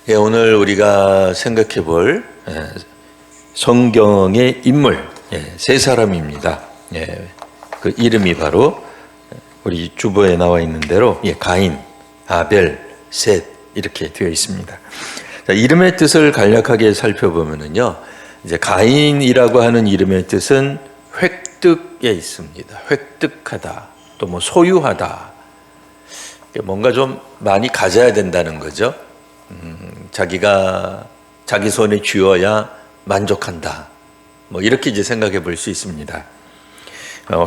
예, 오늘 우리가 생각해 볼 성경의 인물 세 사람입니다. 그 이름이 바로 우리 주보에 나와 있는 대로 가인, 아벨, 셋 이렇게 되어 있습니다. 자, 이름의 뜻을 간략하게 살펴보면요, 이제 가인이라고 하는 이름의 뜻은 획득에 있습니다. 획득하다, 또 뭐 소유하다, 뭔가 좀 많이 가져야 된다는 거죠. 자기가 자기 손에 쥐어야 만족한다. 뭐 이렇게 이제 생각해 볼 수 있습니다.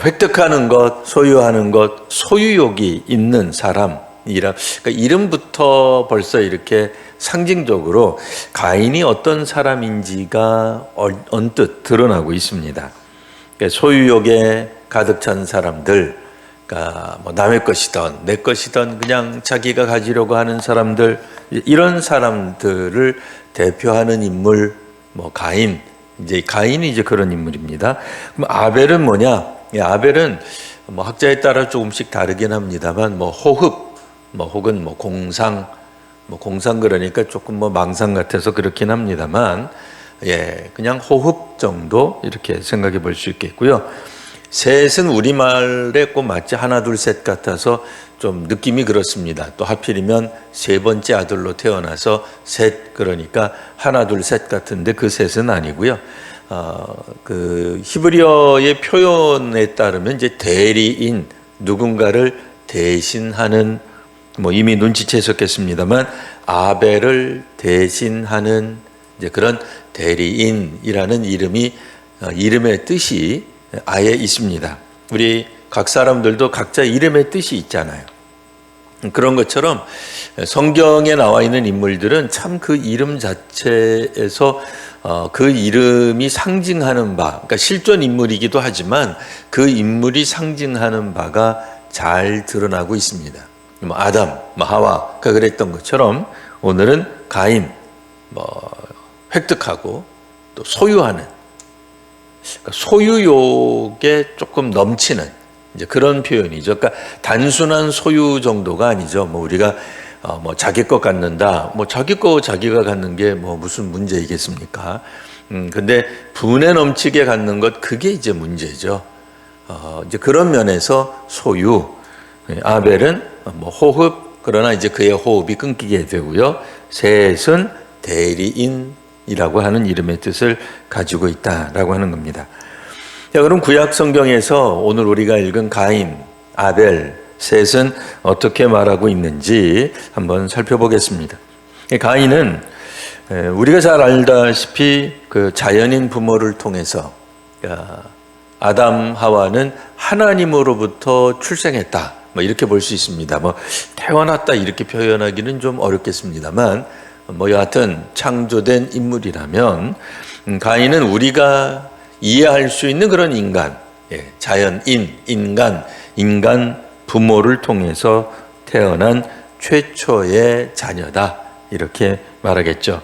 획득하는 것, 소유하는 것, 소유욕이 있는 사람이라, 그러니까 이름부터 벌써 이렇게 상징적으로 가인이 어떤 사람인지가 언뜻 드러나고 있습니다. 그러니까 소유욕에 가득 찬 사람들, 그러니까 뭐 남의 것이든 내 것이든 그냥 자기가 가지려고 하는 사람들, 이런 사람들을 대표하는 인물, 뭐 가인, 이제 가인이 이제 그런 인물입니다. 그럼 아벨은 뭐냐? 아벨은 뭐 학자에 따라 조금씩 다르긴 합니다만, 뭐 호흡, 뭐 혹은 뭐 공상, 뭐 공상 그러니까 조금 뭐 망상 같아서 그렇긴 합니다만, 그냥 호흡 정도 이렇게 생각해 볼 수 있겠고요. 셋은 우리말에 꼭 마치 하나 둘 셋 같아서 좀 느낌이 그렇습니다. 또 하필이면 세 번째 아들로 태어나서 셋, 그러니까 하나 둘 셋 같은데 그 셋은 아니고요. 그 히브리어의 표현에 따르면 이제 대리인, 누군가를 대신하는, 뭐 이미 눈치채셨겠습니다만 아벨을 대신하는 이제 그런 대리인이라는 이름의 뜻이 아예 있습니다. 우리 각 사람들도 각자 이름의 뜻이 있잖아요. 그런 것처럼 성경에 나와 있는 인물들은 참 그 이름 자체에서 그 이름이 상징하는 바, 그러니까 실존 인물이기도 하지만 그 인물이 상징하는 바가 잘 드러나고 있습니다. 뭐 아담, 뭐 하와가 그랬던 것처럼 오늘은 가인, 뭐 획득하고 또 소유하는, 소유욕에 조금 넘치는 이제 그런 표현이죠. 그러니까 단순한 소유 정도가 아니죠. 뭐 우리가 뭐 자기 것 갖는다, 뭐 자기 거 자기가 갖는 게 뭐 무슨 문제이겠습니까? 근데 분에 넘치게 갖는 것, 그게 이제 문제죠. 이제 그런 면에서 소유, 아벨은 뭐 호흡, 그러나 이제 그의 호흡이 끊기게 되고요. 셋은 대리인이라고 하는 이름의 뜻을 가지고 있다라고 하는 겁니다. 자, 그럼 구약 성경에서 오늘 우리가 읽은 가인, 아벨, 셋은 어떻게 말하고 있는지 한번 살펴보겠습니다. 가인은 우리가 잘 알다시피 그 자연인 부모를 통해서 아담, 하와는 하나님으로부터 출생했다, 뭐 이렇게 볼 수 있습니다. 뭐 태어났다 이렇게 표현하기는 좀 어렵겠습니다만, 뭐 여하튼 창조된 인물이라면 가인은 우리가 이해할 수 있는 그런 인간, 자연인, 인간 부모를 통해서 태어난 최초의 자녀다, 이렇게 말하겠죠.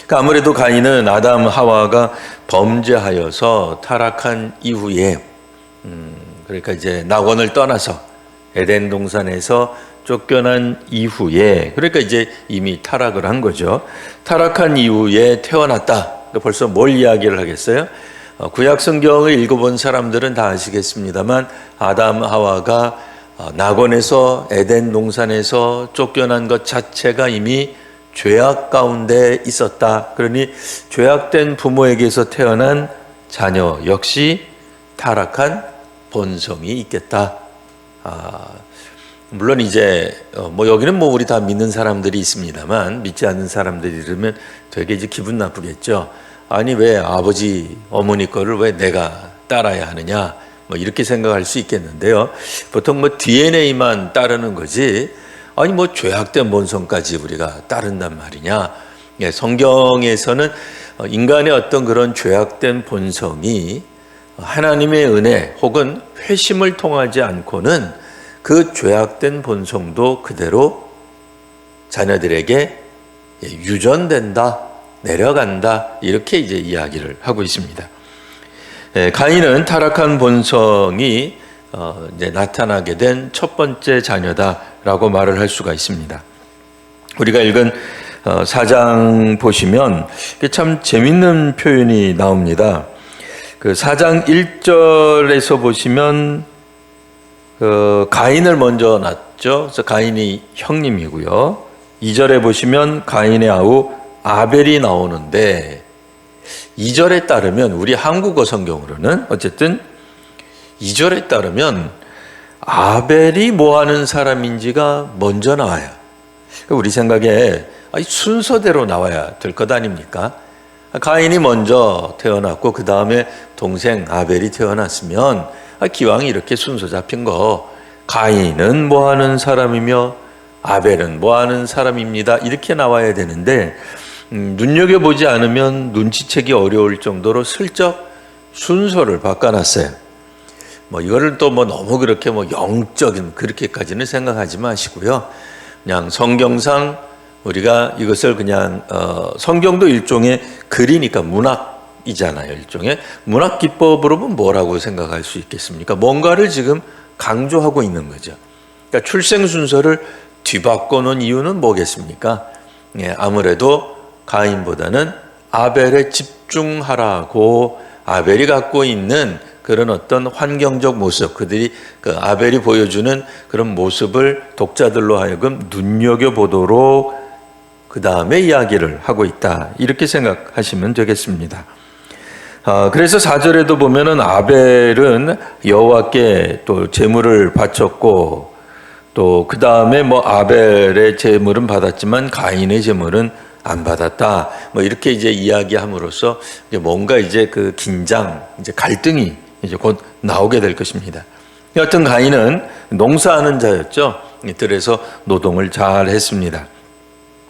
그러니까 아무래도 가인은 아담, 하와가 범죄하여서 타락한 이후에, 그러니까 이제 낙원을 떠나서 에덴 동산에서 쫓겨난 이후에, 그러니까 이제 이미 타락을 한 거죠. 타락한 이후에 태어났다. 벌써 뭘 이야기를 하겠어요? 구약 성경을 읽어본 사람들은 다 아시겠습니다만 아담, 하와가 낙원에서, 에덴 동산에서 쫓겨난 것 자체가 이미 죄악 가운데 있었다. 그러니 죄악된 부모에게서 태어난 자녀 역시 타락한 본성이 있겠다. 물론 이제 뭐 여기는 뭐 우리 다 믿는 사람들이 있습니다만, 믿지 않는 사람들이 들으면 되게 이제 기분 나쁘겠죠. 아니 왜 아버지, 어머니 거를 왜 내가 따라야 하느냐, 뭐 이렇게 생각할 수 있겠는데요. 보통 뭐 DNA만 따르는 거지, 아니 뭐 죄악된 본성까지 우리가 따른단 말이냐. 성경에서는 인간의 어떤 그런 죄악된 본성이 하나님의 은혜 혹은 회심을 통하지 않고는 그 죄악된 본성도 그대로 자녀들에게 유전된다, 내려간다, 이렇게 이제 이야기를 하고 있습니다. 가인은 타락한 본성이 이제 나타나게 된 첫 번째 자녀다라고 말을 할 수가 있습니다. 우리가 읽은 4장 보시면 참 재밌는 표현이 나옵니다. 그 4장 1절에서 보시면 가인을 먼저 낳았죠. 그래서 가인이 형님이고요. 2절에 보시면 가인의 아우 아벨이 나오는데 2절에 따르면 우리 한국어 성경으로는 어쨌든 2절에 따르면 아벨이 뭐 하는 사람인지가 먼저 나와요. 우리 생각에 순서대로 나와야 될 것 아닙니까? 가인이 먼저 태어났고 그 다음에 동생 아벨이 태어났으면 기왕 이렇게 순서 잡힌 거 가인은 뭐 하는 사람이며 아벨은 뭐 하는 사람입니다. 이렇게 나와야 되는데 눈여겨보지 않으면 눈치채기 어려울 정도로 슬쩍 순서를 바꿔놨어요. 이거를 또 너무 그렇게 영적인 그렇게까지는 생각하지 마시고요. 그냥 성경상 우리가 이것을 그냥 성경도 일종의 글이니까 문학이잖아요. 일종의 문학 기법으로 보면 뭐라고 생각할 수 있겠습니까? 뭔가를 지금 강조하고 있는 거죠. 그러니까 출생 순서를 뒤바꿔 놓은 이유는 뭐겠습니까? 아무래도 가인보다는 아벨에 집중하라고 아벨이 갖고 있는 그런 어떤 환경적 모습, 그들이 그 아벨이 보여주는 그런 모습을 독자들로 하여금 눈여겨보도록 그 다음에 이야기를 하고 있다. 이렇게 생각하시면 되겠습니다. 그래서 4절에도 보면은 아벨은 여호와께 또 제물을 바쳤고 또 그 다음에 아벨의 제물은 받았지만 가인의 제물은 안 받았다. 이렇게 이제 이야기함으로써 뭔가 이제 그 긴장, 이제 갈등이 이제 곧 나오게 될 것입니다. 여하튼 가인은 농사하는 자였죠. 들에서 노동을 잘 했습니다.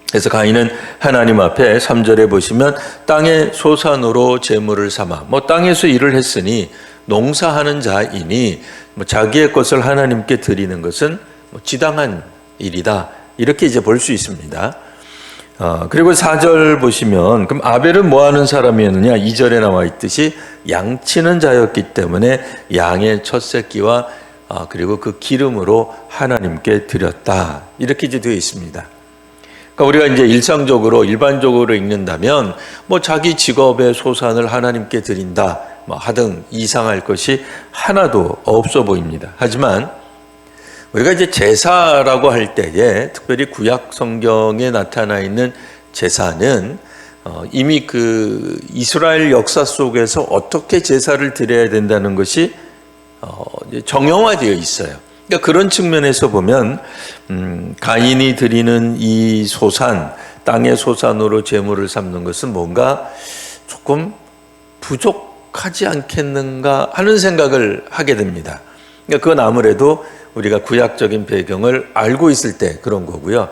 그래서 가인은 하나님 앞에 3절에 보시면 땅의 소산으로 제물을 삼아 땅에서 일을 했으니 농사하는 자이니 자기의 것을 하나님께 드리는 것은 지당한 일이다. 이렇게 이제 볼 수 있습니다. 그리고 4절 보시면 그럼 아벨은 뭐 하는 사람이었느냐? 2절에 나와 있듯이 양치는 자였기 때문에 양의 첫 새끼와 그리고 그 기름으로 하나님께 드렸다. 이렇게 이제 되어 있습니다. 그러니까 우리가 이제 일반적으로 읽는다면 자기 직업의 소산을 하나님께 드린다 하등 이상할 것이 하나도 없어 보입니다. 하지만 우리가 이제 제사라고 할 때에 특별히 구약 성경에 나타나 있는 제사는 이미 그 이스라엘 역사 속에서 어떻게 제사를 드려야 된다는 것이 정형화되어 있어요. 그러니까 그런 측면에서 보면 가인이 드리는 이 소산, 땅의 소산으로 제물을 삼는 것은 뭔가 조금 부족하지 않겠는가 하는 생각을 하게 됩니다. 그러니까 그건 아무래도 우리가 구약적인 배경을 알고 있을 때 그런 거고요.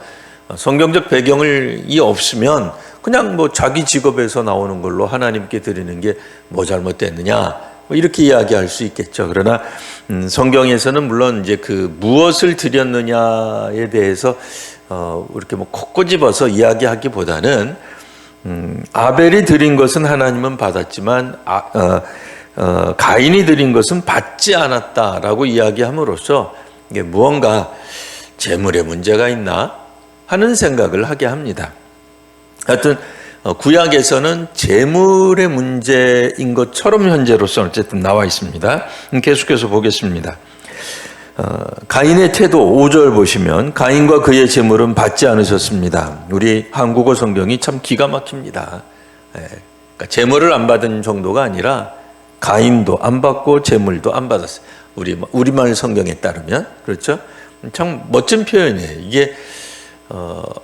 성경적 배경이 없으면 그냥 자기 직업에서 나오는 걸로 하나님께 드리는 게 뭐 잘못됐느냐 이렇게 이야기할 수 있겠죠. 그러나 성경에서는 물론 이제 그 무엇을 드렸느냐에 대해서 이렇게 콕 꼬집어서 이야기하기보다는 아벨이 드린 것은 하나님은 받았지만 가인이 드린 것은 받지 않았다라고 이야기함으로써 이게 무언가 재물에 문제가 있나 하는 생각을 하게 합니다. 하여튼 구약에서는 재물의 문제인 것처럼 현재로서 어쨌든 나와 있습니다. 계속해서 보겠습니다. 가인의 태도 5절 보시면 가인과 그의 재물은 받지 않으셨습니다. 우리 한국어 성경이 참 기가 막힙니다. 그러니까 재물을 안 받은 정도가 아니라 가인도 안 받고 재물도 안 받았어요. 우리말 성경에 따르면 그렇죠? 참 멋진 표현이에요. 이게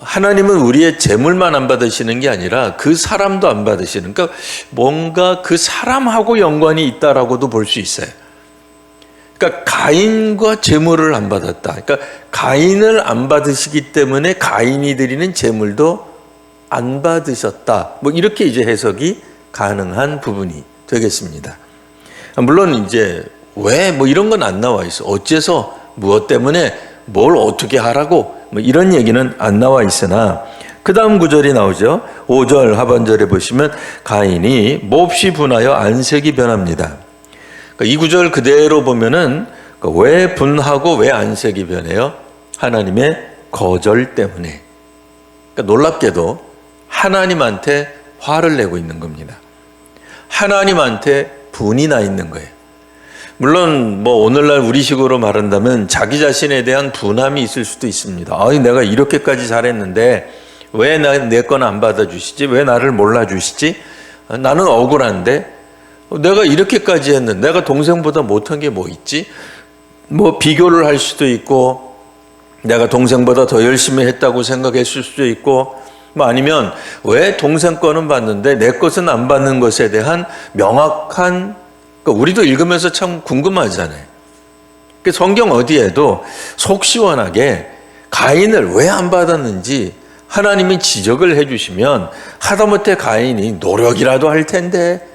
하나님은 우리의 재물만 안 받으시는 게 아니라 그 사람도 안 받으시는, 그러니까 뭔가 그 사람하고 연관이 있다라고도 볼 수 있어요. 그러니까 가인과 재물을 안 받았다. 그러니까 가인을 안 받으시기 때문에 가인이 드리는 재물도 안 받으셨다. 이렇게 이제 해석이 가능한 부분이 되겠습니다. 물론 이제 왜 이런 건 안 나와 있어. 어째서 무엇 때문에 뭘 어떻게 하라고 이런 얘기는 안 나와 있으나 그 다음 구절이 나오죠. 5절 하반절에 보시면 가인이 몹시 분하여 안색이 변합니다. 이 구절 그대로 보면은 왜 분하고 왜 안색이 변해요? 하나님의 거절 때문에. 그러니까 놀랍게도 하나님한테 화를 내고 있는 겁니다. 하나님한테 분이 나 있는 거예요. 물론 뭐 오늘날 우리식으로 말한다면 자기 자신에 대한 분함이 있을 수도 있습니다. 내가 이렇게까지 잘했는데 왜 내 건 안 받아주시지? 왜 나를 몰라주시지? 나는 억울한데 내가 이렇게까지 했는데 내가 동생보다 못한 게 뭐 있지? 뭐 비교를 할 수도 있고 내가 동생보다 더 열심히 했다고 생각했을 수도 있고 뭐 아니면 왜 동생 거는 받는데 내 것은 안 받는 것에 대한 명확한, 그러니까 우리도 읽으면서 참 궁금하잖아요. 성경 어디에도 속 시원하게 가인을 왜 안 받았는지 하나님이 지적을 해주시면 하다못해 가인이 노력이라도 할 텐데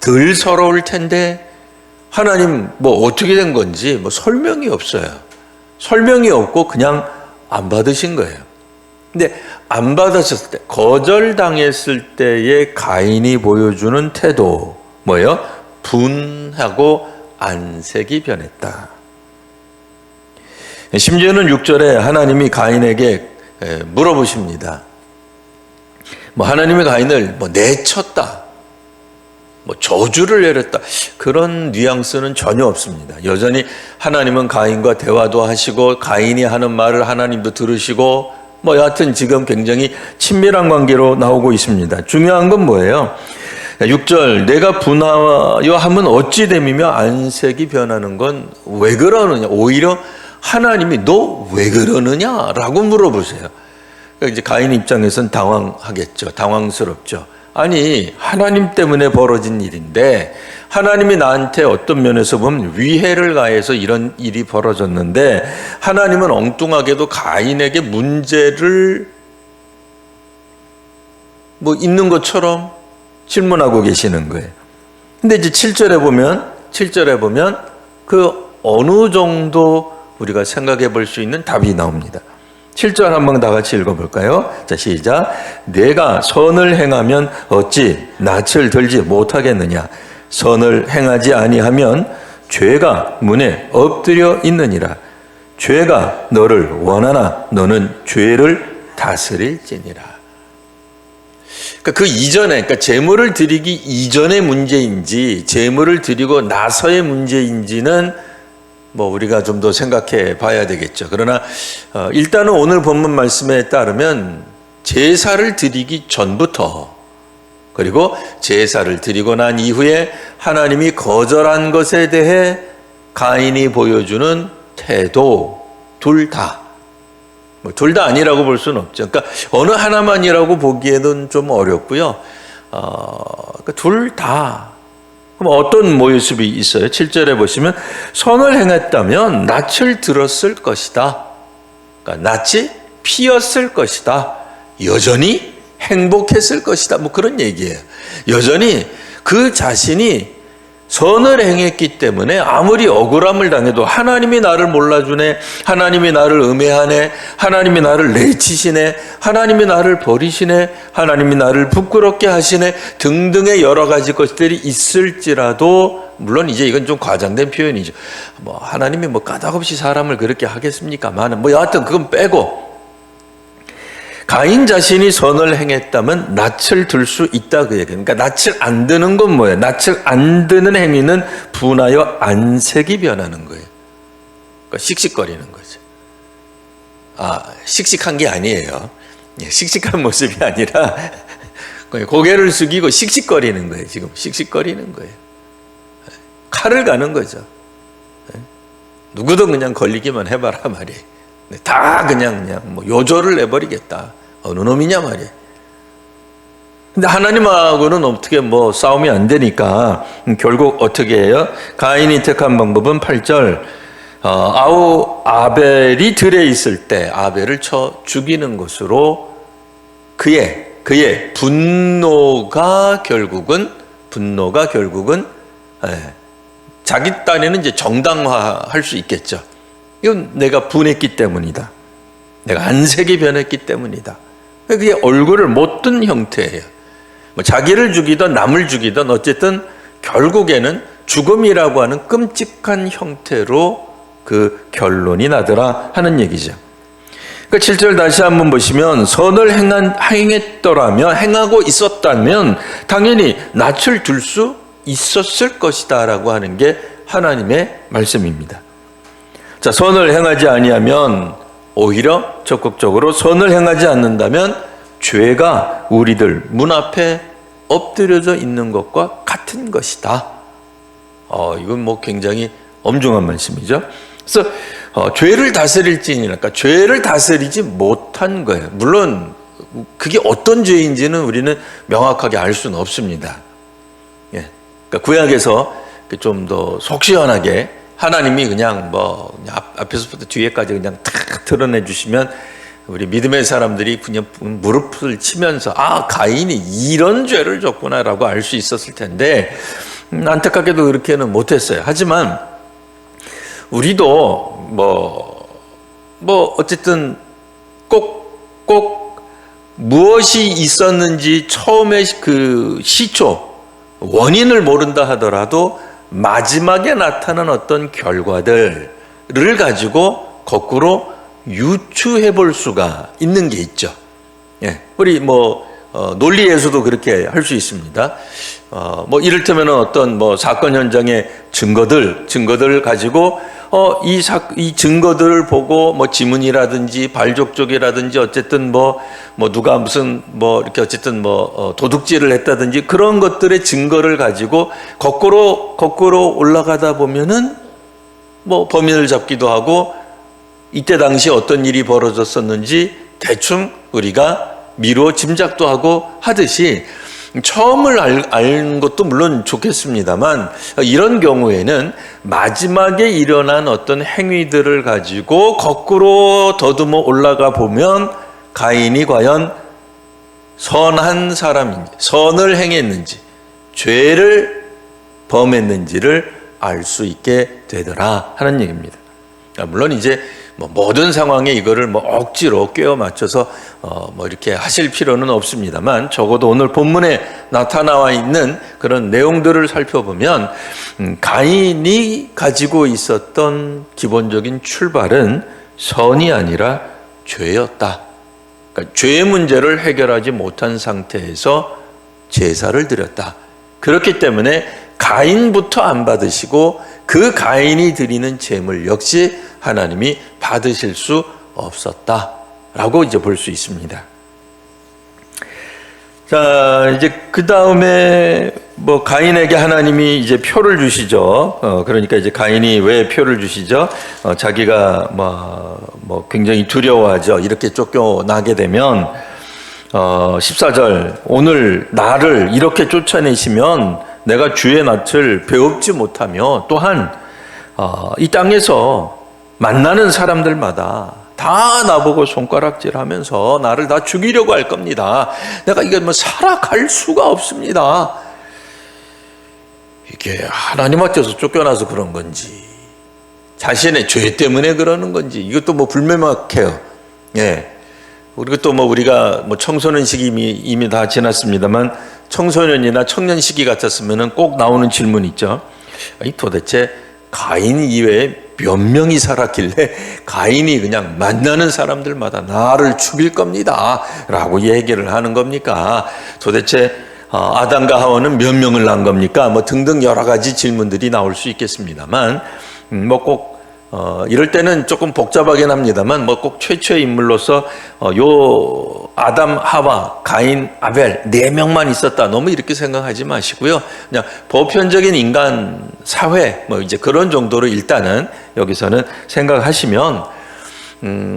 덜 서러울 텐데 하나님 뭐 어떻게 된 건지 뭐 설명이 없어요. 설명이 없고 그냥 안 받으신 거예요. 근데 안 받으셨을 때, 거절당했을 때의 가인이 보여주는 태도 뭐예요? 분하고 안색이 변했다. 심지어는 6절에 하나님이 가인에게 물어보십니다. 뭐 하나님이 가인을 뭐 내쳤다, 뭐 저주를 내렸다, 그런 뉘앙스는 전혀 없습니다. 여전히 하나님은 가인과 대화도 하시고 가인이 하는 말을 하나님도 들으시고 뭐 여하튼 지금 굉장히 친밀한 관계로 나오고 있습니다. 중요한 건 뭐예요? 6절, 내가 분하여 함은 어찌 됨이며 안색이 변하는 건 왜 그러느냐. 오히려 하나님이 너 왜 그러느냐라고 물어보세요. 그러니까 이제 가인 입장에서는 당황하겠죠. 당황스럽죠. 아니, 하나님 때문에 벌어진 일인데 하나님이 나한테 어떤 면에서 보면 위해를 가해서 이런 일이 벌어졌는데 하나님은 엉뚱하게도 가인에게 문제를 뭐 있는 것처럼 질문하고 계시는 거예요. 근데 이제 7절에 보면 그 어느 정도 우리가 생각해 볼 수 있는 답이 나옵니다. 7절 한번 다 같이 읽어볼까요? 자, 시작. 내가 선을 행하면 어찌 낯을 들지 못하겠느냐. 선을 행하지 아니하면 죄가 문에 엎드려 있느니라. 죄가 너를 원하나 너는 죄를 다스릴지니라. 그러니까 그 이전에, 그러니까 제물을 드리기 이전의 문제인지 제물을 드리고 나서의 문제인지는 뭐 우리가 좀 더 생각해 봐야 되겠죠. 그러나 일단은 오늘 본문 말씀에 따르면 제사를 드리기 전부터 그리고 제사를 드리고 난 이후에 하나님이 거절한 것에 대해 가인이 보여주는 태도 둘 다 아니라고 볼 수는 없죠. 그러니까 어느 하나만이라고 보기에는 좀 어렵고요. 둘 다. 그럼 어떤 모습이 있어요? 7절에 보시면 선을 행했다면 낯을 들었을 것이다. 그러니까 낯이 피었을 것이다. 여전히 행복했을 것이다. 뭐 그런 얘기예요. 여전히 그 자신이 선을 행했기 때문에 아무리 억울함을 당해도 하나님이 나를 몰라주네, 하나님이 나를 음해하네, 하나님이 나를 내치시네, 하나님이 나를 버리시네, 하나님이 나를 부끄럽게 하시네 등등의 여러 가지 것들이 있을지라도, 물론 이제 이건 좀 과장된 표현이죠. 뭐 하나님이 뭐 까닭없이 사람을 그렇게 하겠습니까만 뭐 여하튼 그건 빼고 가인 자신이 선을 행했다면 낯을 들 수 있다 그 얘기예요. 그러니까 낯을 안 드는 건 뭐예요? 낯을 안 드는 행위는 분하여 안색이 변하는 거예요. 그러니까 씩씩거리는 거죠. 씩씩한 게 아니에요. 씩씩한 모습이 아니라 고개를 숙이고 씩씩거리는 거예요. 지금 씩씩거리는 거예요. 칼을 가는 거죠. 누구도 그냥 걸리기만 해봐라 말이에요. 다 그냥 뭐 요조를 내버리겠다. 어느 놈이냐 말이에요. 근데 하나님하고는 어떻게 뭐 싸움이 안 되니까 결국 어떻게 해요? 가인이 택한 방법은 8절 아벨이 들에 있을 때 아벨을 쳐 죽이는 것으로 그의 분노가 결국은 자기 딴에는 이제 정당화할 수 있겠죠. 이건 내가 분했기 때문이다. 내가 안색이 변했기 때문이다. 그게 얼굴을 못 든 형태예요. 뭐 자기를 죽이든 남을 죽이든 어쨌든 결국에는 죽음이라고 하는 끔찍한 형태로 그 결론이 나더라 하는 얘기죠. 그 7절 다시 한번 보시면 선을 행하고 있었다면 당연히 낯을 들 수 있었을 것이다 라고 하는 게 하나님의 말씀입니다. 자, 선을 행하지 아니하면 오히려 적극적으로 선을 행하지 않는다면 죄가 우리들 문 앞에 엎드려져 있는 것과 같은 것이다. 이건 뭐 굉장히 엄중한 말씀이죠. 그래서 죄를 다스릴지니까 죄를 다스리지 못한 거예요. 물론 그게 어떤 죄인지는 우리는 명확하게 알 수는 없습니다. 예. 그러니까 구약에서 좀 더 속 시원하게 하나님이 그냥 앞에서부터 뒤에까지 그냥 탁 드러내 주시면 우리 믿음의 사람들이 그냥 무릎을 치면서 가인이 이런 죄를 졌구나라고 알 수 있었을 텐데 안타깝게도 그렇게는 못했어요. 하지만 우리도 어쨌든 꼭 무엇이 있었는지 처음에 그 시초 원인을 모른다 하더라도 마지막에 나타난 어떤 결과들을 가지고 거꾸로 유추해 볼 수가 있는 게 있죠. 예, 우리 논리에서도 그렇게 할 수 있습니다. 이를테면 어떤 사건 현장의 증거들을 가지고 이 증거들을 보고 지문이라든지 발족족이라든지 어쨌든 누가 무슨 이렇게 어쨌든 도둑질을 했다든지 그런 것들의 증거를 가지고 거꾸로 올라가다 보면은 범인을 잡기도 하고 이때 당시 어떤 일이 벌어졌었는지 대충 우리가 미루어 짐작도 하고 하듯이 처음을 아는 것도 물론 좋겠습니다만 이런 경우에는 마지막에 일어난 어떤 행위들을 가지고 거꾸로 더듬어 올라가 보면 가인이 과연 선한 사람인지 선을 행했는지 죄를 범했는지를 알 수 있게 되더라 하는 얘기입니다. 물론 이제 모든 상황에 이거를 억지로 꿰어 맞춰서 이렇게 하실 필요는 없습니다만 적어도 오늘 본문에 나타나와 있는 그런 내용들을 살펴보면 가인이 가지고 있었던 기본적인 출발은 선이 아니라 죄였다. 그러니까 죄의 문제를 해결하지 못한 상태에서 제사를 드렸다. 그렇기 때문에 가인부터 안 받으시고 그 가인이 드리는 제물 역시 하나님이 받으실 수 없었다라고 이제 볼 수 있습니다. 자, 이제 그 다음에 가인에게 하나님이 이제 표를 주시죠. 그러니까 이제 가인이 왜 표를 주시죠? 자기가 굉장히 두려워하죠. 이렇게 쫓겨나게 되면 14절 오늘 나를 이렇게 쫓아내시면 내가 주의 낯을 배웁지 못하며 또한 이 땅에서 만나는 사람들마다 다 나보고 손가락질하면서 나를 다 죽이려고 할 겁니다. 내가 이게 살아갈 수가 없습니다. 이게 하나님 앞에서 쫓겨나서 그런 건지 자신의 죄 때문에 그러는 건지 이것도 불명확해요. 예. 그리고 또 우리가 청소년 시기 이미 다 지났습니다만 청소년이나 청년 시기 같았으면 꼭 나오는 질문이 있죠. 도대체 가인 이외에 몇 명이 살았길래 가인이 그냥 만나는 사람들마다 나를 죽일 겁니다 라고 얘기를 하는 겁니까? 도대체 아담과 하와는 몇 명을 낳은 겁니까? 등등 여러 가지 질문들이 나올 수 있겠습니다만 꼭 이럴 때는 조금 복잡하긴 합니다만 꼭 최초의 인물로서 요 아담, 하와, 가인, 아벨 4명만 있었다 너무 이렇게 생각하지 마시고요. 그냥 보편적인 인간 사회 이제 그런 정도로 일단은 여기서는 생각하시면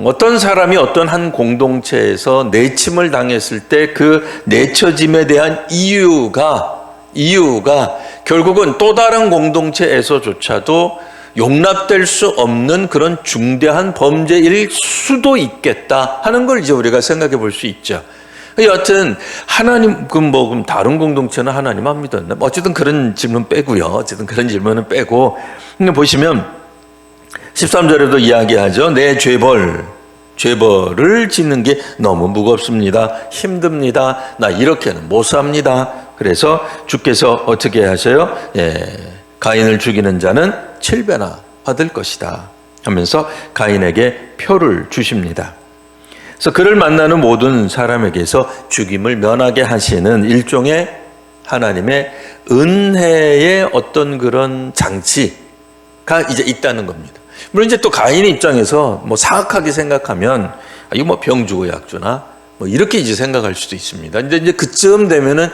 어떤 사람이 어떤 한 공동체에서 내침을 당했을 때 그 내쳐짐에 대한 이유가 결국은 또 다른 공동체에서조차도 용납될 수 없는 그런 중대한 범죄일 수도 있겠다 하는 걸 이제 우리가 생각해 볼 수 있죠. 여하튼 하나님 그럼 다른 공동체는 하나님 안 믿었나? 어쨌든 그런 질문 빼고요. 어쨌든 그런 질문은 빼고 보시면 13절에도 이야기하죠. 내 죄벌을 짓는 게 너무 무겁습니다. 힘듭니다. 나 이렇게는 못 삽니다. 그래서 주께서 어떻게 하셔요? 가인을 죽이는 자는 7배나 받을 것이다 하면서 가인에게 표를 주십니다. 그래서 그를 만나는 모든 사람에게서 죽임을 면하게 하시는 일종의 하나님의 은혜의 어떤 그런 장치가 이제 있다는 겁니다. 물론 이제 또 가인의 입장에서 뭐 사악하게 생각하면 이거 뭐 병주고 약주나 뭐 이렇게 이제 생각할 수도 있습니다. 근데 이제 그쯤 되면은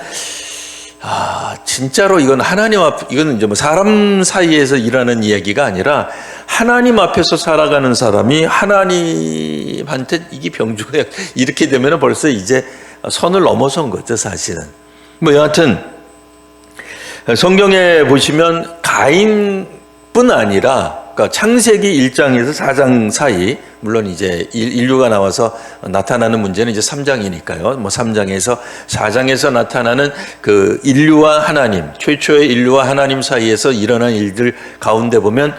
진짜로 이건 하나님 앞, 이거는 이제 뭐 사람 사이에서 일하는 이야기가 아니라 하나님 앞에서 살아가는 사람이 하나님한테 이게 병주고 약 이렇게 되면은 벌써 이제 선을 넘어선 거죠, 사실은. 뭐 여하튼 성경에 보시면 가인뿐 아니라 그러니까 창세기 1장에서 4장 사이, 물론 이제 인류가 나와서 나타나는 문제는 이제 3장이니까요. 뭐 3장에서 4장에서 나타나는 그 인류와 하나님, 최초의 인류와 하나님 사이에서 일어난 일들 가운데 보면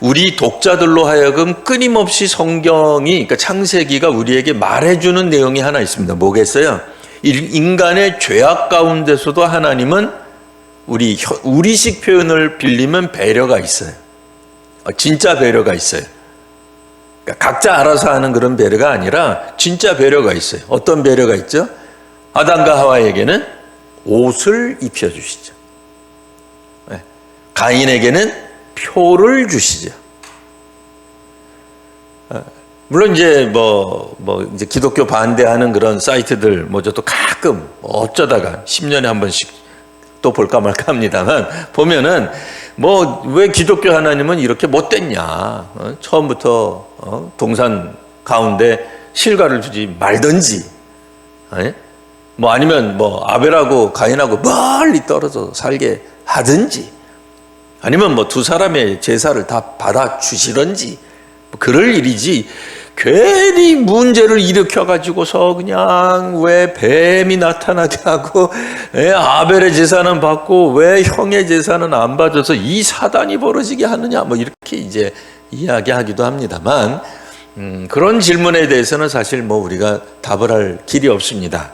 우리 독자들로 하여금 끊임없이 성경이, 그러니까 창세기가 우리에게 말해주는 내용이 하나 있습니다. 뭐겠어요? 인간의 죄악 가운데서도 하나님은 우리식 표현을 빌리면 배려가 있어요. 진짜 배려가 있어요. 그러니까 각자 알아서 하는 그런 배려가 아니라 진짜 배려가 있어요. 어떤 배려가 있죠? 아담과 하와에게는 옷을 입혀주시죠. 가인에게는 표를 주시죠. 물론 이제 이제 기독교 반대하는 그런 사이트들 또 가끔 어쩌다가 10년에 한 번씩 또 볼까 말까 합니다만 보면은 왜 기독교 하나님은 이렇게 못됐냐, 처음부터 동산 가운데 실과를 주지 말든지, 아니면 아벨하고 가인하고 멀리 떨어져 살게 하든지, 아니면 두 사람의 제사를 다 받아 주시든지 그럴 일이지, 괜히 문제를 일으켜가지고서 그냥 왜 뱀이 나타나게 하고 아벨의 제사는 받고 왜 형의 제사는 안 받아서 이 사단이 벌어지게 하느냐, 이렇게 이제 이야기하기도 합니다만, 그런 질문에 대해서는 사실 우리가 답을 할 길이 없습니다.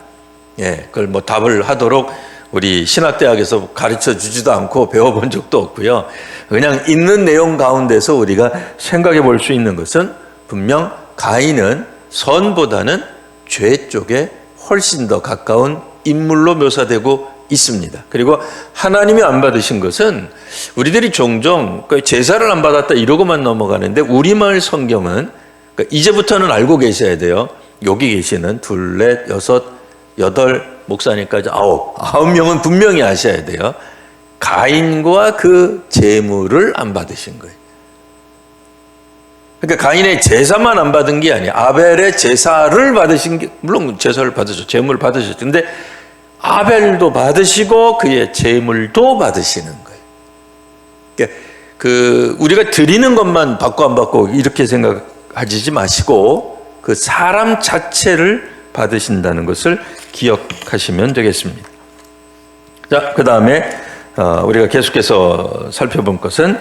그걸 답을 하도록 우리 신학대학에서 가르쳐 주지도 않고 배워본 적도 없고요. 그냥 있는 내용 가운데서 우리가 생각해 볼 수 있는 것은 분명 가인은 선보다는 죄 쪽에 훨씬 더 가까운 인물로 묘사되고 있습니다. 그리고 하나님이 안 받으신 것은 우리들이 종종 제사를 안 받았다 이러고만 넘어가는데, 우리말 성경은 이제부터는 알고 계셔야 돼요. 여기 계시는 둘, 넷, 여섯, 여덟 목사님까지 아홉 명은 분명히 아셔야 돼요. 가인과 그 제물을 안 받으신 거예요. 그러니까 가인의 제사만 안 받은 게 아니에요. 아벨의 제사를 받으신 게, 물론 제사를 받으셨죠. 제물을 받으셨죠. 근데 아벨도 받으시고 그의 제물도 받으시는 거예요. 그러니까 우리가 드리는 것만 받고 안 받고 이렇게 생각하지 마시고 그 사람 자체를 받으신다는 것을 기억하시면 되겠습니다. 자, 그 다음에 우리가 계속해서 살펴본 것은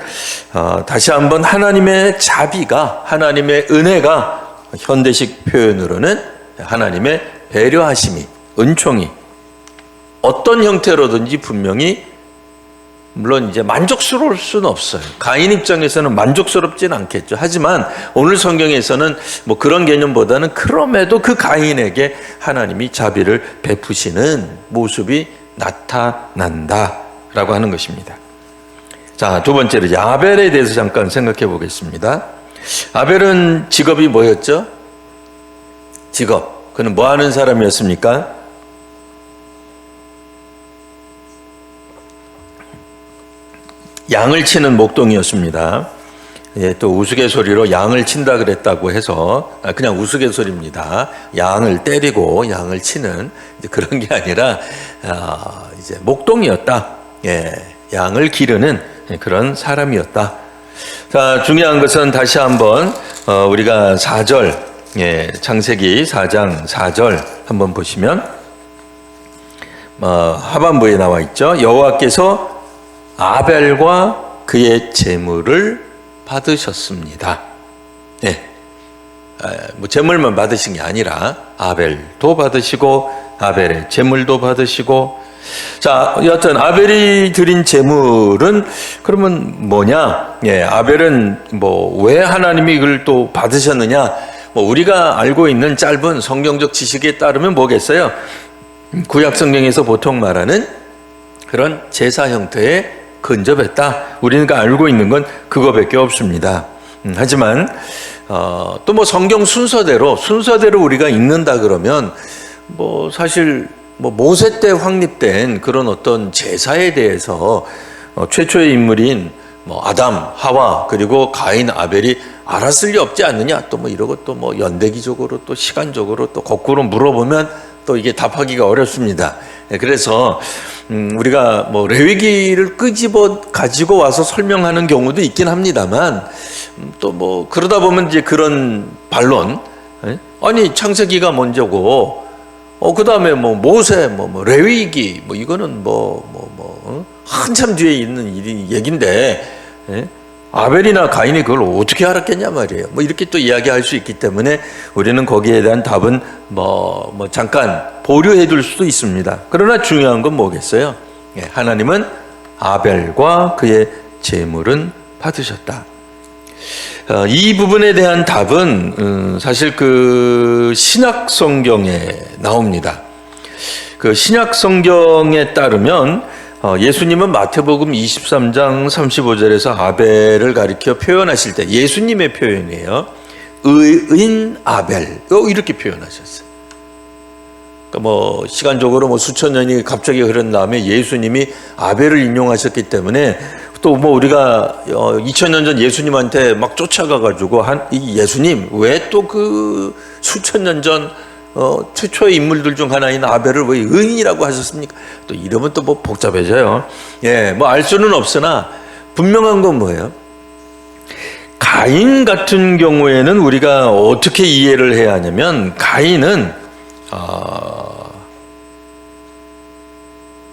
다시 한번 하나님의 자비가, 하나님의 은혜가 현대식 표현으로는 하나님의 배려하심이, 은총이 어떤 형태로든지 분명히, 물론 이제 만족스러울 수는 없어요. 가인 입장에서는 만족스럽지는 않겠죠. 하지만 오늘 성경에서는 그런 개념보다는 그럼에도 그 가인에게 하나님이 자비를 베푸시는 모습이 나타난다라고 하는 것입니다. 자, 두 번째로 이제 아벨에 대해서 잠깐 생각해 보겠습니다. 아벨은 직업이 뭐였죠? 직업. 그는 뭐 하는 사람이었습니까? 양을 치는 목동이었습니다. 또 우스갯소리로 양을 친다 그랬다고 해서 그냥 우스갯소리입니다. 양을 때리고 양을 치는 그런 게 아니라 이제 목동이었다. 양을 기르는 그런 사람이었다. 자, 중요한 것은 다시 한번 우리가 4절, 창세기 4장 4절 한번 보시면 하반부에 나와 있죠. 여호와께서 아벨과 그의 제물을 받으셨습니다. 제물만 받으신 게 아니라 아벨도 받으시고 아벨의 제물도 받으시고. 자, 여하튼 아벨이 드린 제물은 그러면 뭐냐? 아벨은 왜 하나님이 이걸 또 받으셨느냐? 뭐 우리가 알고 있는 짧은 성경적 지식에 따르면 뭐겠어요? 구약 성경에서 보통 말하는 그런 제사 형태에 근접했다. 우리가 알고 있는 건 그거밖에 없습니다. 하지만 또 뭐 성경 순서대로 우리가 읽는다 그러면 뭐 사실 뭐 모세 때 확립된 그런 어떤 제사에 대해서 최초의 인물인 뭐 아담, 하와 그리고 가인, 아벨이 알았을 리 없지 않느냐. 또 뭐 이러고 또 뭐 연대기적으로 또 시간적으로 또 거꾸로 물어보면 또 이게 답하기가 어렵습니다. 그래서 우리가 뭐 레위기를 끄집어 가지고 와서 설명하는 경우도 있긴 합니다만 또 뭐 그러다 보면 이제 그런 반론, 아니 창세기가 먼저고 그 다음에 뭐 모세, 뭐 레위기, 뭐 이거는 한참 뒤에 있는 얘기인데, 아벨이나 가인이 그걸 어떻게 알았겠냐 말이에요. 뭐 이렇게 또 이야기할 수 있기 때문에 우리는 거기에 대한 답은 잠깐 보류해 둘 수도 있습니다. 그러나 중요한 건 뭐겠어요? 하나님은 아벨과 그의 제물은 받으셨다. 이 부분에 대한 답은 사실 그 신약 성경에 나옵니다. 그 신약 성경에 따르면 예수님은 마태복음 23장 35절에서 아벨을 가리켜 표현하실 때 예수님의 표현이에요. 의인 아벨 이렇게 표현하셨어요. 그러니까 뭐 시간적으로 뭐 수천 년이 갑자기 흐른 다음에 예수님이 아벨을 인용하셨기 때문에 또 뭐 우리가 2000년 전 예수님한테 막 쫓아가가지고 이 예수님 왜 또 그 수천 년 전 최초의 인물들 중 하나인 아벨을 왜 의인이라고 하셨습니까? 또 이러면 또 뭐 복잡해져요. 뭐 알 수는 없으나 분명한 건 뭐예요? 가인 같은 경우에는 우리가 어떻게 이해를 해야 하냐면 가인은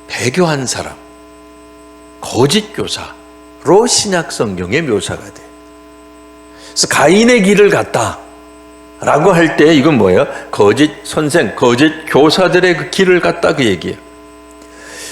배교한 사람, 거짓 교사로 신약 성경의 묘사가 돼요. 그래서 가인의 길을 갔다 라고 할 때 이건 뭐예요? 거짓 선생, 거짓 교사들의 그 길을 갔다 그 얘기예요.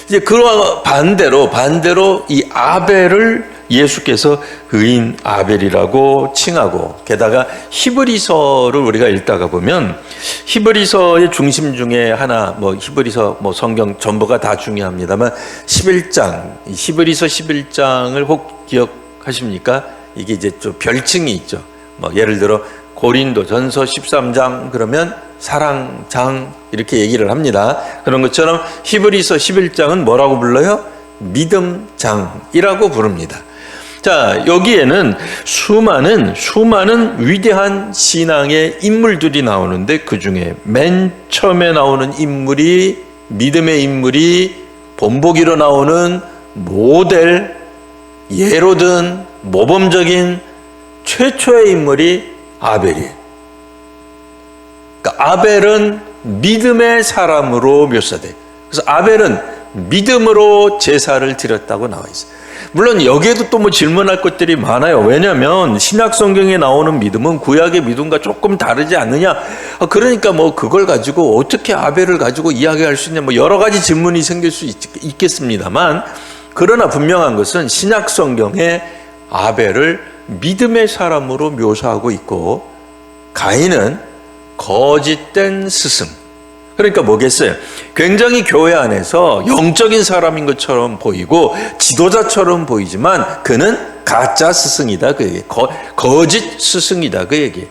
이제 그와 반대로 이 아벨을 예수께서 의인 아벨이라고 칭하고, 게다가 히브리서를 우리가 읽다가 보면 히브리서의 중심 중에 하나, 뭐 히브리서 뭐 성경 전부가 다 중요합니다만 11장, 히브리서 11장을 혹 기억하십니까? 이게 이제 좀 별칭이 있죠. 뭐 예를 들어 고린도전서 13장 그러면 사랑장 이렇게 얘기를 합니다. 그런 것처럼 히브리서 11장은 뭐라고 불러요? 믿음장이라고 부릅니다. 자, 여기에는 수많은 위대한 신앙의 인물들이 나오는데 그 중에 맨 처음에 나오는 인물이, 믿음의 인물이 본보기로 나오는 모델, 예로 든 모범적인 최초의 인물이 아벨이에요. 그러니까 아벨은 믿음의 사람으로 묘사돼요. 그래서 아벨은 믿음으로 제사를 드렸다고 나와 있어요. 물론 여기에도 또 뭐 질문할 것들이 많아요. 왜냐하면 신약 성경에 나오는 믿음은 구약의 믿음과 조금 다르지 않느냐. 그러니까 뭐 그걸 가지고 어떻게 아벨을 가지고 이야기할 수 있냐. 뭐 여러 가지 질문이 생길 수 있겠습니다만, 그러나 분명한 것은 신약 성경에 아벨을 믿음의 사람으로 묘사하고 있고, 가인은 거짓된 스승. 그러니까 뭐겠어요? 굉장히 교회 안에서 영적인 사람인 것처럼 보이고 지도자처럼 보이지만 그는 가짜 스승이다 그 얘기예요. 거짓 스승이다 그 얘기예요.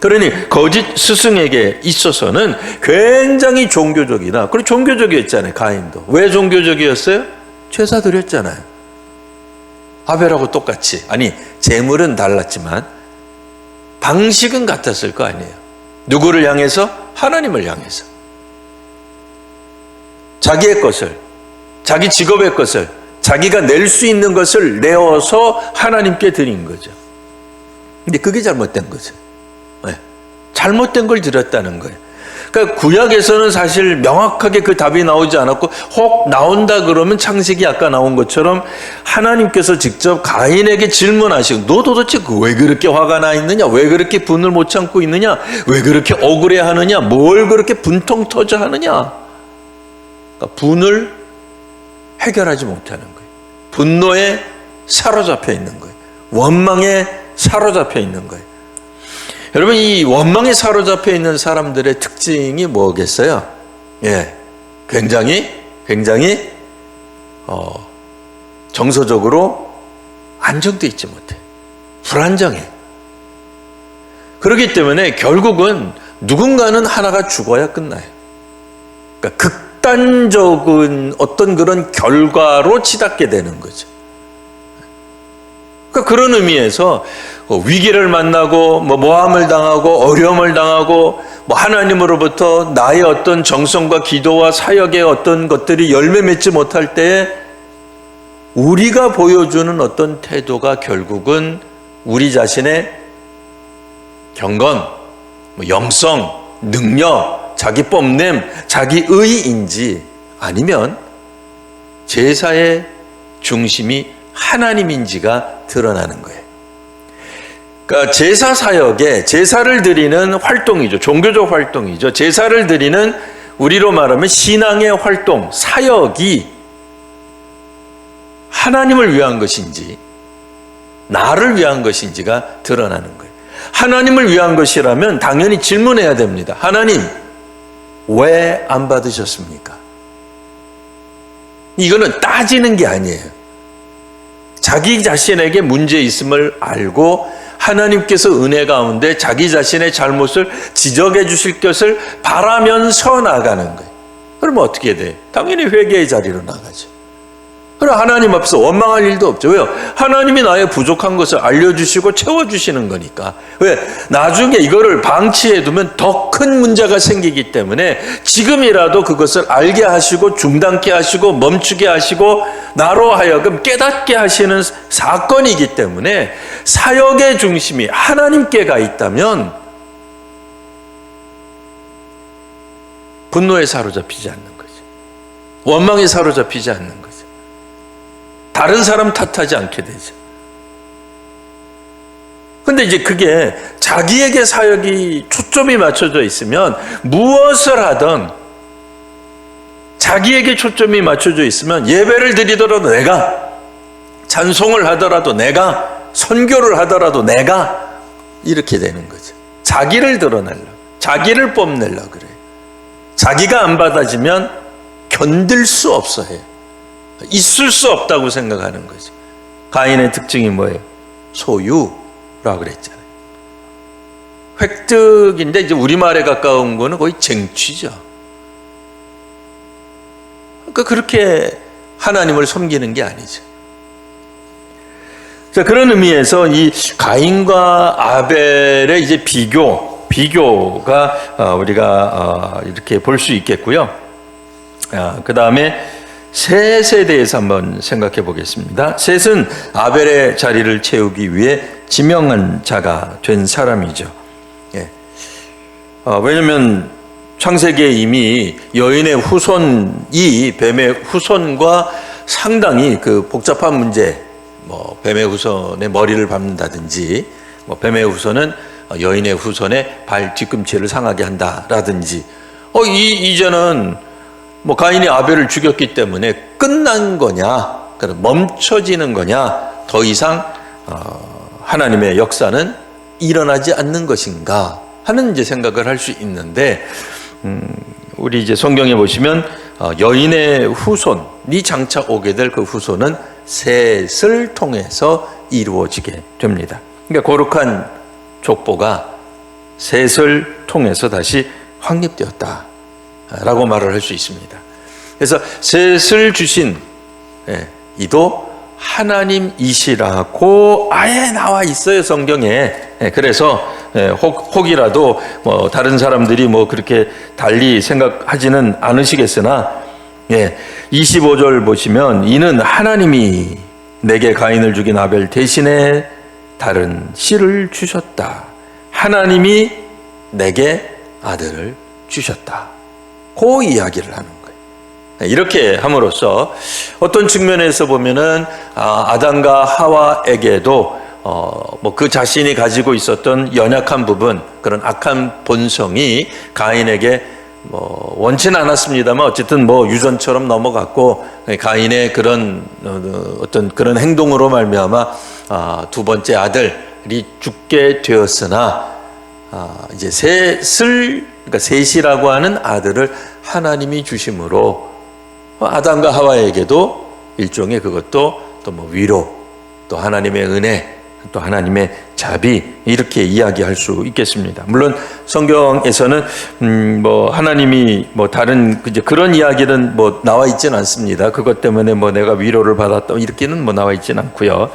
그러니 거짓 스승에게 있어서는 굉장히 종교적이다. 그리고 종교적이었잖아요. 가인도. 왜 종교적이었어요? 제사 드렸잖아요. 아벨하고 똑같이. 아니 제물은 달랐지만 방식은 같았을 거 아니에요. 누구를 향해서? 하나님을 향해서. 자기의 것을, 자기 직업의 것을, 자기가 낼 수 있는 것을 내어서 하나님께 드린 거죠. 근데 그게 잘못된 거죠. 잘못된 걸 드렸다는 거예요. 그러니까 구약에서는 사실 명확하게 그 답이 나오지 않았고, 혹 나온다 그러면 창세기 아까 나온 것처럼 하나님께서 직접 가인에게 질문하시고, 너 도대체 왜 그렇게 화가 나 있느냐? 왜 그렇게 분을 못 참고 있느냐? 왜 그렇게 억울해 하느냐? 뭘 그렇게 분통 터져 하느냐? 그러니까 분을 해결하지 못하는 거예요. 분노에 사로잡혀 있는 거예요. 원망에 사로잡혀 있는 거예요. 여러분, 이 원망에 사로잡혀 있는 사람들의 특징이 뭐겠어요? 굉장히 정서적으로 안정돼 있지 못해. 불안정해. 그렇기 때문에 결국은 누군가는 하나가 죽어야 끝나요. 그러니까 극단적인 어떤 그런 결과로 치닫게 되는 거죠. 그러니까 그런 의미에서 위기를 만나고 모함을 당하고 어려움을 당하고 하나님으로부터 나의 어떤 정성과 기도와 사역의 어떤 것들이 열매 맺지 못할 때에 우리가 보여주는 어떤 태도가 결국은 우리 자신의 경건, 영성, 능력, 자기 뽐냄, 자기 의인지 아니면 제사의 중심이 하나님인지가 드러나는 거예요. 그러니까 제사 사역에 제사를 드리는 활동이죠. 종교적 활동이죠. 제사를 드리는 우리로 말하면 신앙의 활동, 사역이 하나님을 위한 것인지 나를 위한 것인지가 드러나는 거예요. 하나님을 위한 것이라면 당연히 질문해야 됩니다. 하나님, 왜 안 받으셨습니까? 이거는 따지는 게 아니에요. 자기 자신에게 문제 있음을 알고 하나님께서 은혜 가운데 자기 자신의 잘못을 지적해 주실 것을 바라면서 나가는 거예요. 그러면 어떻게 돼? 당연히 회개의 자리로 나가죠. 그럼 하나님 앞에서 원망할 일도 없죠. 왜요? 하나님이 나의 부족한 것을 알려주시고 채워주시는 거니까. 왜? 나중에 이거를 방치해두면 더 큰 문제가 생기기 때문에 지금이라도 그것을 알게 하시고 중단케 하시고 멈추게 하시고 나로 하여금 깨닫게 하시는 사건이기 때문에 사역의 중심이 하나님께 가 있다면 분노에 사로잡히지 않는 거죠. 원망에 사로잡히지 않는 거죠. 다른 사람 탓하지 않게 되죠. 근데 이제 그게 자기에게 사역이 초점이 맞춰져 있으면 무엇을 하든 자기에게 초점이 맞춰져 있으면 예배를 드리더라도 내가, 찬송을 하더라도 내가, 선교를 하더라도 내가, 이렇게 되는 거죠. 자기를 드러내려고, 자기를 뽐내려고 그래요. 자기가 안 받아지면 견딜 수 없어 해요. 있을 수 없다고 생각하는 거죠. 가인의 특징이 뭐예요? 소유라고 그랬잖아요. 획득인데 이제 우리말에 가까운 거는 거의 쟁취죠. 그러니까 그렇게 하나님을 섬기는 게 아니죠. 자, 그런 의미에서 이 가인과 아벨의 이제 비교가 우리가 이렇게 볼 수 있겠고요. 그 다음에 셋에 대해서 한번 생각해 보겠습니다. 셋은 아벨의 자리를 채우기 위해 지명한 자가 된 사람이죠. 왜냐하면 창세기에 이미 여인의 후손이 뱀의 후손과 상당히 그 복잡한 문제, 뱀의 후손의 머리를 밟는다든지, 뱀의 후손은 여인의 후손의 발 뒤꿈치를 상하게 한다라든지, 이제는 가인이 아벨을 죽였기 때문에 끝난 거냐, 멈춰지는 거냐, 더 이상 하나님의 역사는 일어나지 않는 것인가 하는 이제 생각을 할 수 있는데, 우리 이제 성경에 보시면 여인의 후손이 장차 오게 될 그 후손은 셋을 통해서 이루어지게 됩니다. 그러니까 거룩한 족보가 셋을 통해서 다시 확립되었다라고 말을 할 수 있습니다. 그래서 셋을 주신 이도 하나님이시라고 아예 나와 있어요, 성경에. 그래서 혹이라도 다른 사람들이 그렇게 달리 생각하지는 않으시겠으나, 25절 보시면 이는 하나님이 내게 가인을 죽인 아벨 대신에 다른 씨를 주셨다. 하나님이 내게 아들을 주셨다. 그 이야기를 하는 거예요. 이렇게 함으로써 어떤 측면에서 보면은 아담과 하와에게도 그 자신이 가지고 있었던 연약한 부분, 그런 악한 본성이 가인에게 원치는 않았습니다만 어쨌든 유전처럼 넘어갔고, 가인의 그런 어떤 그런 행동으로 말미암아 두 번째 아들이 죽게 되었으나 이제 그러니까 셋이라고 하는 아들을 하나님이 주심으로 아담과 하와에게도 일종의 그것도 또 뭐 위로, 또 하나님의 은혜, 또 하나님의 자비, 이렇게 이야기할 수 있겠습니다. 물론 성경에서는 뭐 하나님이 뭐 다른 이제 그런 이야기는 뭐 나와 있지는 않습니다. 그것 때문에 뭐 내가 위로를 받았다 이렇게는 뭐 나와 있지는 않고요.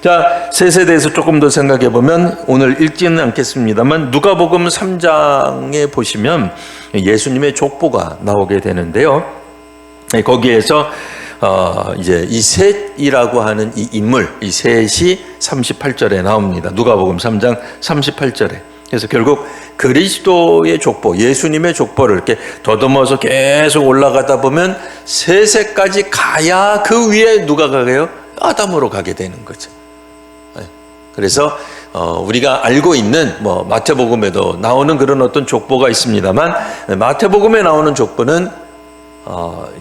자, 셋에 대해서 조금 더 생각해 보면 오늘 읽지는 않겠습니다만 누가복음 3장에 보시면 예수님의 족보가 나오게 되는데요. 거기에서 이제 이 셋이라고 하는 이 인물, 이 셋이 38절에 나옵니다. 누가복음 3장 38절에. 그래서 결국 그리스도의 족보, 예수님의 족보를 이렇게 더듬어서 계속 올라가다 보면 셋에까지 가야 그 위에 누가 가게요? 아담으로 가게 되는 거죠. 그래서 우리가 알고 있는 뭐 마태복음에도 나오는 그런 어떤 족보가 있습니다만 마태복음에 나오는 족보는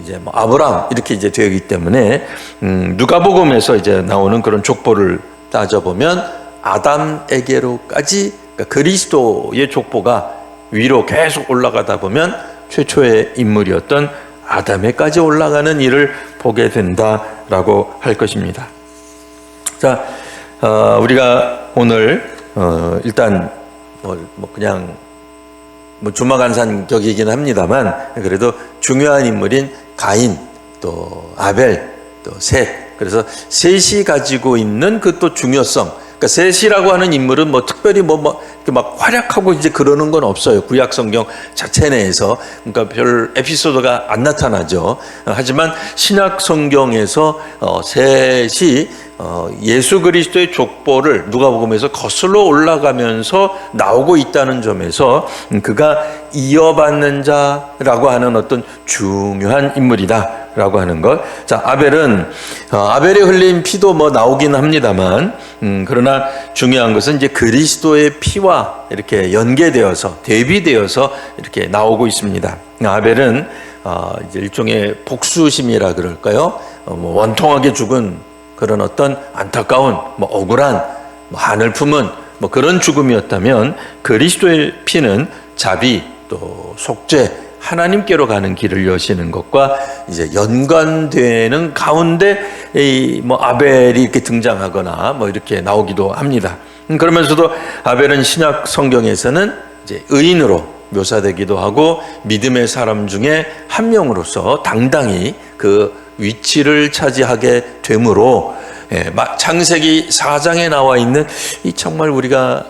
이제 뭐 아브라함 이렇게 이제 되기 때문에 누가복음에서 이제 나오는 그런 족보를 따져보면 아담에게로까지, 그러니까 그리스도의 족보가 위로 계속 올라가다 보면 최초의 인물이었던 아담에까지 올라가는 일을 보게 된다라고 할 것입니다. 자, 우리가 오늘 일단 뭐 그냥 뭐 주마간산격이긴 합니다만 그래도 중요한 인물인 가인, 또 아벨, 또 셋, 그래서 셋이 가지고 있는 그 또 중요성. 그러니까 셋이라고 하는 인물은 뭐 특별히 이렇게 막 활약하고 이제 그러는 건 없어요. 구약 성경 자체 내에서. 그러니까 별 에피소드가 안 나타나죠. 하지만 신약 성경에서 셋이 예수 그리스도의 족보를 누가복음에서 거슬러 올라가면서 나오고 있다는 점에서 그가 이어받는 자라고 하는 어떤 중요한 인물이다라고 하는 것. 자, 아벨이 흘린 피도 뭐 나오긴 합니다만, 그러나 중요한 것은 이제 그리스도의 피와 이렇게 연계되어서 대비되어서 이렇게 나오고 있습니다. 아벨은 이제 일종의 복수심이라 그럴까요? 뭐 원통하게 죽은 그런 어떤 안타까운, 뭐 억울한, 뭐 한을 품은 뭐 그런 죽음이었다면 그리스도의 피는 자비, 또 속죄, 하나님께로 가는 길을 여시는 것과 이제 연관되는 가운데 이 뭐 아벨이 이렇게 등장하거나 뭐 이렇게 나오기도 합니다. 그러면서도 아벨은 신약 성경에서는 이제 의인으로 묘사되기도 하고 믿음의 사람 중에 한 명으로서 당당히 그 위치를 차지하게 되므로 창세기 4장에 나와 있는 이 정말 우리가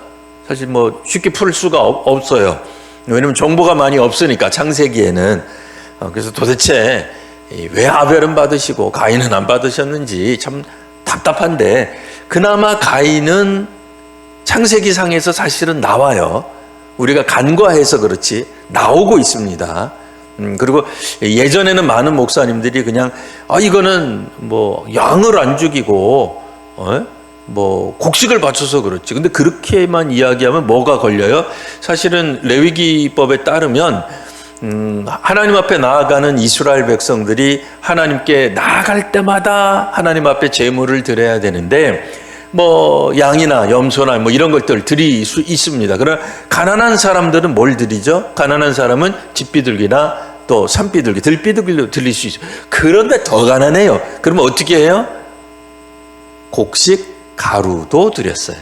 사실 뭐 쉽게 풀 수가 없어요. 왜냐하면 정보가 많이 없으니까 창세기에는. 그래서 도대체 왜 아벨은 받으시고 가인은 안 받으셨는지 참 답답한데, 그나마 가인은 창세기상에서 사실은 나와요. 우리가 간과해서 그렇지 나오고 있습니다. 그리고 예전에는 많은 목사님들이 그냥 이거는 뭐 양을 안 죽이고 뭐 곡식을 바쳐서 그렇지. 근데 그렇게만 이야기하면 뭐가 걸려요? 사실은 레위기법에 따르면 하나님 앞에 나아가는 이스라엘 백성들이 하나님께 나아갈 때마다 하나님 앞에 제물을 드려야 되는데, 뭐 양이나 염소나 뭐 이런 것들 드릴 수 있습니다. 그러나 가난한 사람들은 뭘 드리죠? 가난한 사람은 집비둘기나 또 산비둘기, 들비둘기로 드릴 수 있어요. 그런데 더 가난해요. 그러면 어떻게 해요? 곡식 가루도 드렸어요.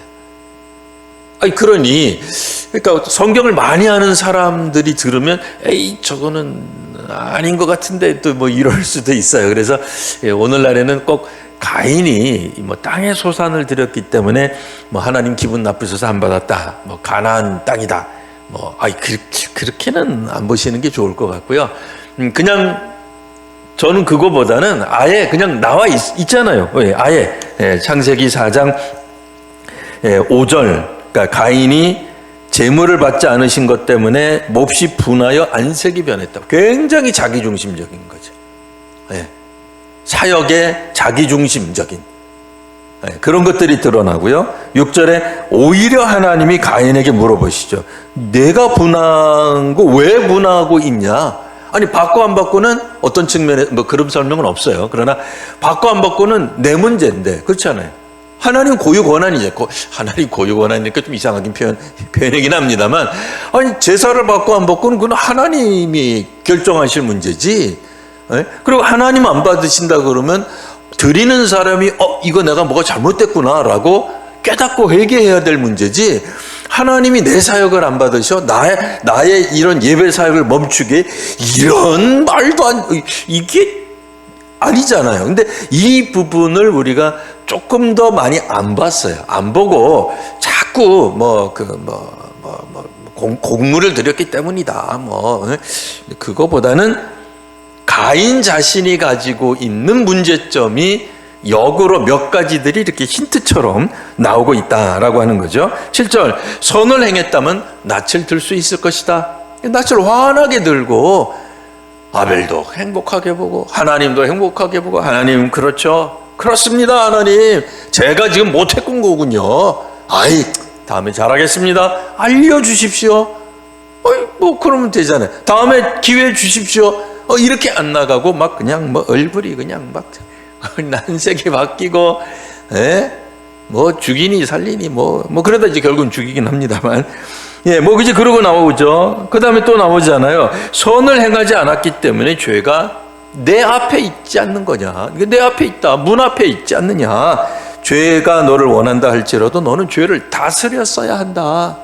그러니까 성경을 많이 아는 사람들이 들으면 에이 저거는 아닌 것 같은데 또 뭐 이럴 수도 있어요. 그래서 오늘날에는 꼭 가인이 뭐 땅의 소산을 드렸기 때문에 뭐 하나님 기분 나쁘셔서 안 받았다, 뭐 가나안 땅이다, 뭐 그렇게는 안 보시는 게 좋을 것 같고요. 그냥 저는 그거보다는 아예 그냥 나와 있잖아요. 아예 창세기 4장 5절, 그러니까 가인이 재물을 받지 않으신 것 때문에 몹시 분하여 안색이 변했다. 굉장히 자기중심적인 거죠. 사역의 자기중심적인 그런 것들이 드러나고요. 6절에 오히려 하나님이 가인에게 물어보시죠. 내가 분한 거 왜 분하고 있냐? 아니 받고 안 받고는 어떤 측면에 뭐 그런 설명은 없어요. 그러나 받고 안 받고는 내 문제인데, 그렇잖아요. 하나님 고유 권한이죠. 하나님 고유 권한이니까 좀 이상하긴 표현이긴 합니다만, 아니 제사를 받고 안 받고는 그건 하나님이 결정하실 문제지. 그리고 하나님 안 받으신다 그러면 드리는 사람이 이거 내가 뭐가 잘못됐구나라고 깨닫고 회개해야 될 문제지, 하나님이 내 사역을 안 받으셔 나의 이런 예배 사역을 멈추게, 이런 말도 이게 아니잖아요. 근데 이 부분을 우리가 조금 더 많이 안 봤어요. 안 보고 자꾸 곡물을 드렸기 때문이다. 그거보다는 가인 자신이 가지고 있는 문제점이 역으로 몇 가지들이 이렇게 힌트처럼 나오고 있다라고 하는 거죠. 7절, 선을 행했다면 낯을 들 수 있을 것이다. 낯을 환하게 들고 아벨도 행복하게 보고 하나님도 행복하게 보고, 하나님 그렇죠, 그렇습니다 하나님, 제가 지금 못했군 거군요, 아이 다음에 잘하겠습니다, 알려주십시오. 그러면 되잖아요. 다음에 기회 주십시오. 이렇게 안 나가고 막 그냥 얼굴이 그냥 막 난색이 바뀌고, 죽이니 살리니 그러다 이제 결국은 죽이긴 합니다만, 이제 그러고 나오죠. 그 다음에 또 나오잖아요. 선을 행하지 않았기 때문에 죄가 내 앞에 있지 않는 거냐. 내 앞에 있다. 문 앞에 있지 않느냐. 죄가 너를 원한다 할지라도 너는 죄를 다스렸어야 한다.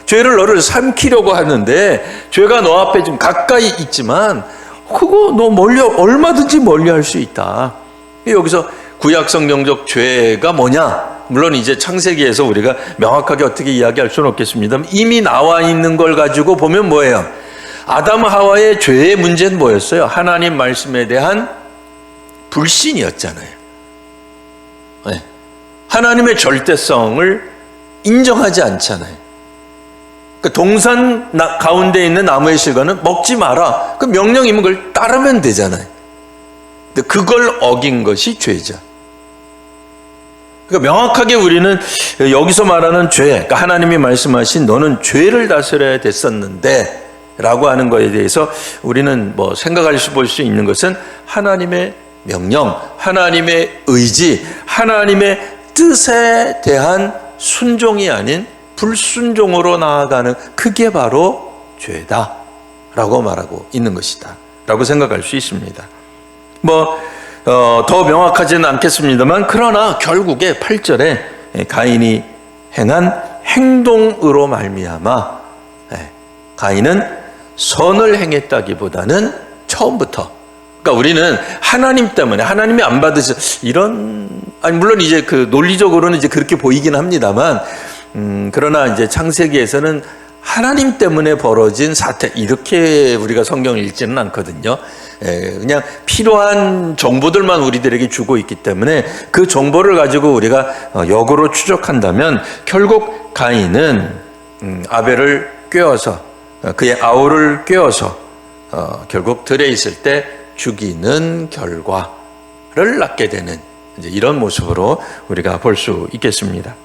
죄를 너를 삼키려고 하는데 죄가 너 앞에 좀 가까이 있지만 그거 너 얼마든지 멀리 할 수 있다. 여기서 구약 성경적 죄가 뭐냐? 물론 이제 창세기에서 우리가 명확하게 어떻게 이야기할 수는 없겠습니다. 이미 나와 있는 걸 가지고 보면 뭐예요? 아담 하와의 죄의 문제는 뭐였어요? 하나님 말씀에 대한 불신이었잖아요. 하나님의 절대성을 인정하지 않잖아요. 동산 가운데 있는 나무의 실과는 먹지 마라. 그 명령이면 그걸 따르면 되잖아요. 근데 그걸 어긴 것이 죄죠. 그러니까 명확하게 우리는 여기서 말하는 죄, 그러니까 하나님이 말씀하신 너는 죄를 다스려야 됐었는데 라고 하는 것에 대해서 우리는 생각할 수 볼 수 있는 것은 하나님의 명령, 하나님의 의지, 하나님의 뜻에 대한 순종이 아닌 불순종으로 나아가는, 그게 바로 죄다 라고 말하고 있는 것이다 라고 생각할 수 있습니다. 더 명확하지는 않겠습니다만, 그러나 결국에 8절에 가인이 행한 행동으로 말미암아 가인은 선을 행했다기보다는 처음부터, 그러니까 우리는 하나님 때문에, 하나님이 안 받으셔 물론 이제 그 논리적으로는 이제 그렇게 보이긴 합니다만, 그러나 이제 창세기에서는 하나님 때문에 벌어진 사태, 이렇게 우리가 성경을 읽지는 않거든요. 그냥 필요한 정보들만 우리들에게 주고 있기 때문에 그 정보를 가지고 우리가 역으로 추적한다면 결국 가인은 아벨을 꿰어서, 그의 아우를 꿰어서 결국 들에 있을 때 죽이는 결과를 낳게 되는 이제 이런 모습으로 우리가 볼 수 있겠습니다.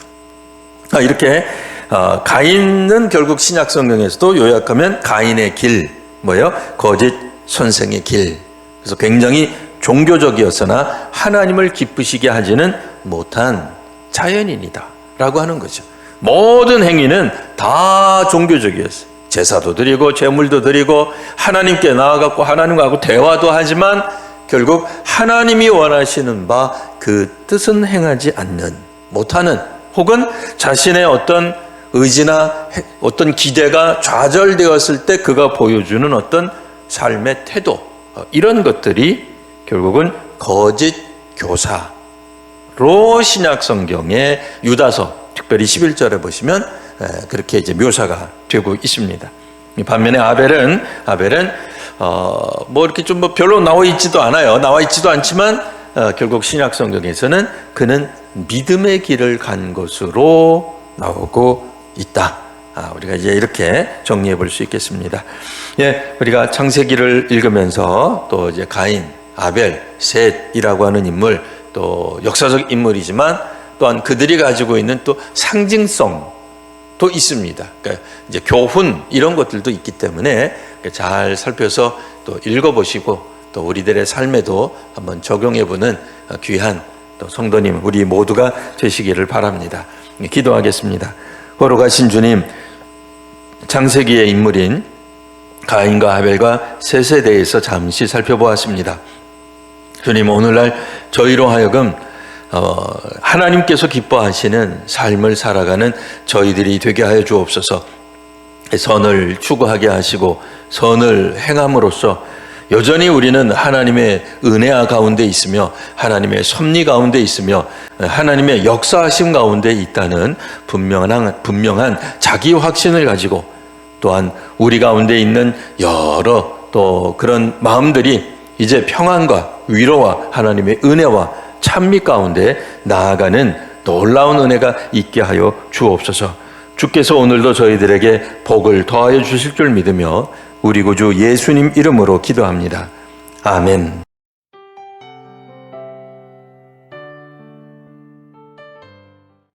이렇게 가인은 결국 신약 성경에서도 요약하면 가인의 길, 거짓 선생의 길. 그래서 굉장히 종교적이었으나 하나님을 기쁘시게 하지는 못한 자연인이다 라고 하는 거죠. 모든 행위는 다 종교적이었어요. 제사도 드리고 제물도 드리고 하나님께 나아갔고 하나님과 대화도 하지만 결국 하나님이 원하시는 바 그 뜻은 행하지 않는, 못하는, 혹은 자신의 어떤 의지나 어떤 기대가 좌절되었을 때 그가 보여주는 어떤 삶의 태도, 이런 것들이 결국은 거짓 교사로 신약 성경의 유다서, 특별히 11절에 보시면 그렇게 이제 묘사가 되고 있습니다. 반면에 아벨은 이렇게 좀 별로 나와 있지도 않아요. 나와 있지도 않지만 결국 신약 성경에서는 그는 믿음의 길을 간 것으로 나오고 있다. 우리가 이제 이렇게 정리해 볼 수 있겠습니다. 우리가 창세기를 읽으면서 또 이제 가인, 아벨, 셋이라고 하는 인물, 또 역사적 인물이지만 또한 그들이 가지고 있는 또 상징성도 있습니다. 그러니까 이제 교훈 이런 것들도 있기 때문에 잘 살펴서 또 읽어보시고 또 우리들의 삶에도 한번 적용해 보는 귀한 또 성도님 우리 모두가 되시기를 바랍니다. 기도하겠습니다. 거룩하신 주님, 창세기의 인물인 가인과 하벨과 셋에 대해서 잠시 살펴보았습니다. 주님, 오늘날 저희로 하여금 하나님께서 기뻐하시는 삶을 살아가는 저희들이 되게 하여 주옵소서. 선을 추구하게 하시고 선을 행함으로써 여전히 우리는 하나님의 은혜와 가운데 있으며 하나님의 섭리 가운데 있으며 하나님의 역사하심 가운데 있다는 분명한 자기 확신을 가지고, 또한 우리 가운데 있는 여러 또 그런 마음들이 이제 평안과 위로와 하나님의 은혜와 찬미 가운데 나아가는 놀라운 은혜가 있게 하여 주옵소서. 주께서 오늘도 저희들에게 복을 더하여 주실 줄 믿으며 우리 구주 예수님 이름으로 기도합니다. 아멘.